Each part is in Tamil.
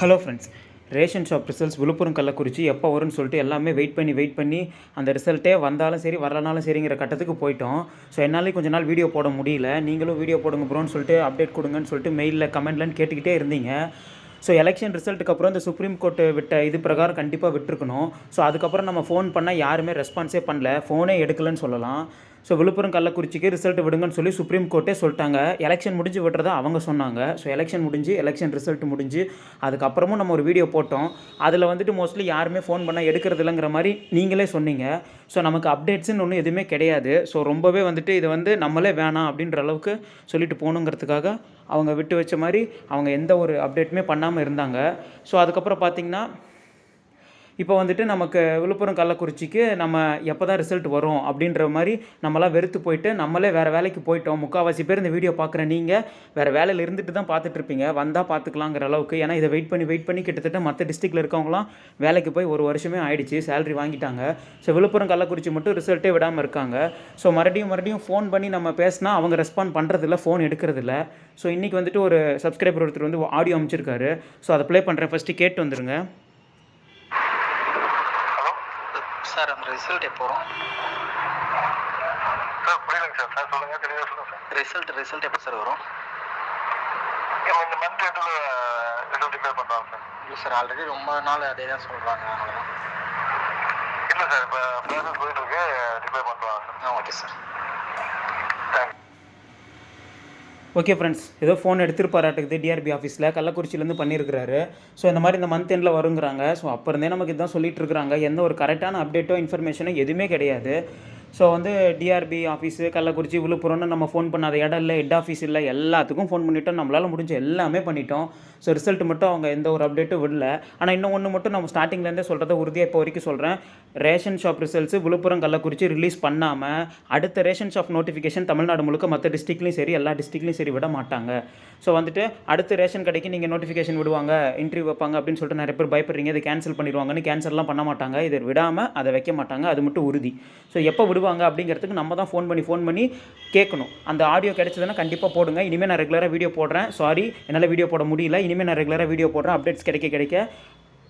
Hello friends, ration shop results Villupuram Kallakurichi எப்போ வரும்னு சொல்லிட்டு எல்லாமே வெயிட் பண்ணி அந்த ரிசல்ட்டே வந்தாலும் சரி வரலனாலும் சரிங்கிற கட்டத்துக்கு போயிட்டோம். ஸோ என்னாலையும் கொஞ்ச நாள் வீடியோ போட முடியல. நீங்களும் வீடியோ போடுங்க ப்ரோன்னு சொல்லிட்டு அப்டேட் கொடுங்கன்னு சொல்லிட்டு மெயிலில் கமெண்ட்லன்னு கேட்டுக்கிட்டே இருந்தீங்க. ஸோ எலெக்ஷன் ரிசல்ட்டுக்கு அப்புறம் இந்த சுப்ரீம் கோர்ட்டு விட்ட இது பிரகாரம் கண்டிப்பாக விட்டுருக்கணும். ஸோ அதுக்கப்புறம் நம்ம ஃபோன் பண்ணால் யாருமே ரெஸ்பான்ஸே பண்ணல, ஃபோனே எடுக்கலன்னு சொல்லலாம். ஸோ விழுப்புரம் கள்ளக்குறிச்சிக்கு ரிசல்ட் விடுங்கன்னு சொல்லி சுப்ரீம் கோர்ட்டே சொல்லிட்டாங்க. எலெக்ஷன் முடிஞ்சு விட்டுறதா அவங்க சொன்னாங்க. ஸோ எலெக்ஷன் முடிஞ்சு எலெக்ஷன் ரிசல்ட் முடிஞ்சு அதுக்கப்புறமும் நம்ம ஒரு வீடியோ போட்டோம். அதில் வந்துட்டு மோஸ்ட்லி யாருமே ஃபோன் பண்ணால் எடுக்கிறது இல்லைங்கிற மாதிரி நீங்களே சொன்னீங்க. ஸோ நமக்கு அப்டேட்ஸுன்னு ஒன்றும் எதுவுமே கிடையாது. ஸோ ரொம்பவே வந்துட்டு இதை வந்து நம்மளே வேணாம் அப்படின்ற அளவுக்கு சொல்லிட்டு போகணுங்கிறதுக்காக அவங்க விட்டு வச்ச மாதிரி அவங்க எந்த ஒரு அப்டேட்டுமே பண்ணாமல் இருந்தாங்க. ஸோ அதுக்கப்புறம் பார்த்திங்கன்னா இப்போ வந்துட்டு நமக்கு விழுப்புரம் கள்ளக்குறிச்சிக்கு நம்ம எப்போ தான் ரிசல்ட் வரும் அப்படின்ற மாதிரி நம்மளாம் வெறுத்து போயிட்டு நம்மளே வேறு வேலைக்கு போயிட்டோம். முக்கால்வாசி பேர் இந்த வீடியோ பார்க்குற நீங்கள் வேறு வேலையில் இருந்துட்டு தான் பார்த்துட்ருப்பீங்க. வந்தால் பார்த்துக்கலாங்கிற அளவுக்கு. ஏன்னா இதை வெயிட் பண்ணி கிட்டத்தட்ட மற்ற டிஸ்ட்ரிக்டில் இருக்கவங்களாம் வேலைக்கு போய் ஒரு வருஷமே ஆயிடுச்சு, சேலரி வாங்கிட்டாங்க. ஸோ விழுப்புரம் கள்ளக்குறிச்சி மட்டும் ரிசல்ட்டே விடாமல் இருக்காங்க. ஸோ மறுபடியும் ஃபோன் பண்ணி நம்ம பேசினா அவங்க ரெஸ்பாண்ட் பண்ணுறதில்ல, ஃபோன் எடுக்கிறதில்ல. ஸோ இன்றைக்கி வந்துட்டு ஒரு சப்ஸ்கிரைபர் ஒருத்தர் வந்து ஆடியோ அமைச்சிருக்காரு. ஸோ அதை ப்ளே பண்ணுறேன், ஃபஸ்ட்டு கேட்டு வந்துடுங்க. சார் அந்த ரிசல்ட் எப்போ வரும் சார்? புரியலங்க சார். சார் சொல்லுங்கள், தெளிவாக சொல்லுங்கள் சார். ரிசல்ட் எப்போ சார் வரும்? இந்த மந்த் எண்டில் ரிசல்ட் டிக்ளேர் பண்ணுறாங்க சார். இல்லை சார், ஆல்ரெடி ரொம்ப நாள் அதே தான் சொல்கிறாங்க. அதனால தான். இல்லை சார், இப்போ ப்ராசஸ் போயிட்டுருக்கு, டிக்ளேர் பண்ணுறாங்க sir. Okay sir, thanks. Okay friends, ஏதோ ஃபோன் எடுத்துருப்பாராட்டுக்குது டிஆர்பி ஆஃபீஸில் கள்ளக்குறிச்சியிலேருந்து பண்ணியிருக்கிறாரு. ஸோ இந்த மாதிரி இந்த மந்த் எண்டில் வருங்கிறாங்க. ஸோ அப்போ இருந்தே நமக்கு இதுதான் சொல்லிட்டு இருக்கிறாங்க. எந்த ஒரு கரெக்டான அப்டேட்டோ இன்ஃபர்மேஷனோ எதுவுமே கிடையாது. ஸோ வந்து டிஆர்பி ஆஃபீஸு கள்ளக்குறிச்சி விழுப்புரம்னு நம்ம ஃபோன் பண்ணாத இடம் இல்லை, ஹெட் ஆஃபீஸ் இல்லை, எல்லாத்துக்கும் ஃபோன் பண்ணிவிட்டோம். நம்மளால் முடிஞ்ச எல்லாமே பண்ணிட்டோம். ஸோ ரிசல்ட் மட்டும் அவங்க எந்த ஒரு அப்டேட்டும் விடல. ஆனால் இன்னும் ஒன்று மட்டும் நம்ம ஸ்டார்டிங்லேருந்தே சொல்கிறத உறுதியாக இப்போ வரைக்கும் சொல்கிறேன். Ration shop results Villupuram Kallakurichi release பண்ணாமல் அடுத்த ரேஷன் ஷாப் நோட்டிஃபிகேஷன் தமிழ்நாடு முழுக்க மற்ற டிஸ்ட்ரிக்ட்லையும் சரி எல்லா டிஸ்ட்ரிக்ட்லையும் சரி விட மாட்டாங்க. ஸோ வந்துட்டு அடுத்த ரேஷன் கடைக்கு நீங்கள் நோட்டிஃபிகேஷன் விடுவாங்க, இன்டர்வியூ வைப்பாங்க அப்படின்னு சொல்லிட்டு நிறைய பேர் பயப்படுறீங்க. இதை கேன்சல் பண்ணிடுவாங்கன்னு. கேன்சல்லாம் பண்ண மாட்டாங்க. இதை விடாமல் அதை வைக்க மாட்டாங்க, அது மட்டும் உறுதி. ஸோ எப்போ விடுவாங்க அப்படிங்கிறதுக்கு நம்ம தான் ஃபோன் பண்ணி கேட்கணும். அந்த ஆடியோ கிடைச்சதுன்னா கண்டிப்பாக போடுங்க. இனிமேல் நான் ரெகுலராக வீடியோ போடுறேன். சாரி, என்னால் வீடியோ போட முடியல. இனிமேல் நான் ரெகுலராக வீடியோ போடுறேன். அப்டேட்ஸ் கிடைக்க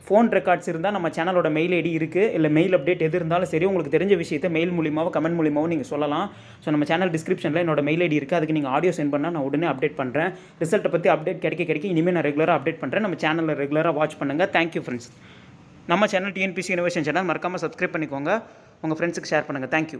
ஃபோன் ரெக்கார்ட்ஸ் இருந்தால் நம்ம சேனலோட மெயில் ஐடி இருக்குது. இல்லை மெயில் அப்டேட் எது இருந்தாலும் சரி, உங்களுக்கு தெரிஞ்ச விஷயத்தை மெயில் மூலியமாகவும் கமெண்ட் மூலியமாகவும் நீங்கள் சொல்லலாம். ஸோ நம்ம சேனல் டிஸ்கிரிப்ஷனில் என்னோட மெயில் ஐடி இருக்குது. அதுக்கு நீங்கள் ஆடியோ சென்ட் பண்ணால் நான் உடனே அப்டேட் பண்ணுறேன். ரிசல்ட்டை பற்றி அப்டேட் கிடைக்க இனிமேல் நான் ரெகுலராக அப்டேட் பண்ணுறேன். நம்ம சேனலில் ரெகுலராக வாட்ச் பண்ணுங்கள். Thank you friends. நம்ம சேனல் டிஎன்பிசி இனோவேஷன் சேனல் மறக்காமல் சப்ஸ்கிரைப் பண்ணிக்கோங்க. உங்கள் ஃப்ரெண்ட்ஸுக்கு ஷேர் பண்ணுங்கள். தேங்க்யூ.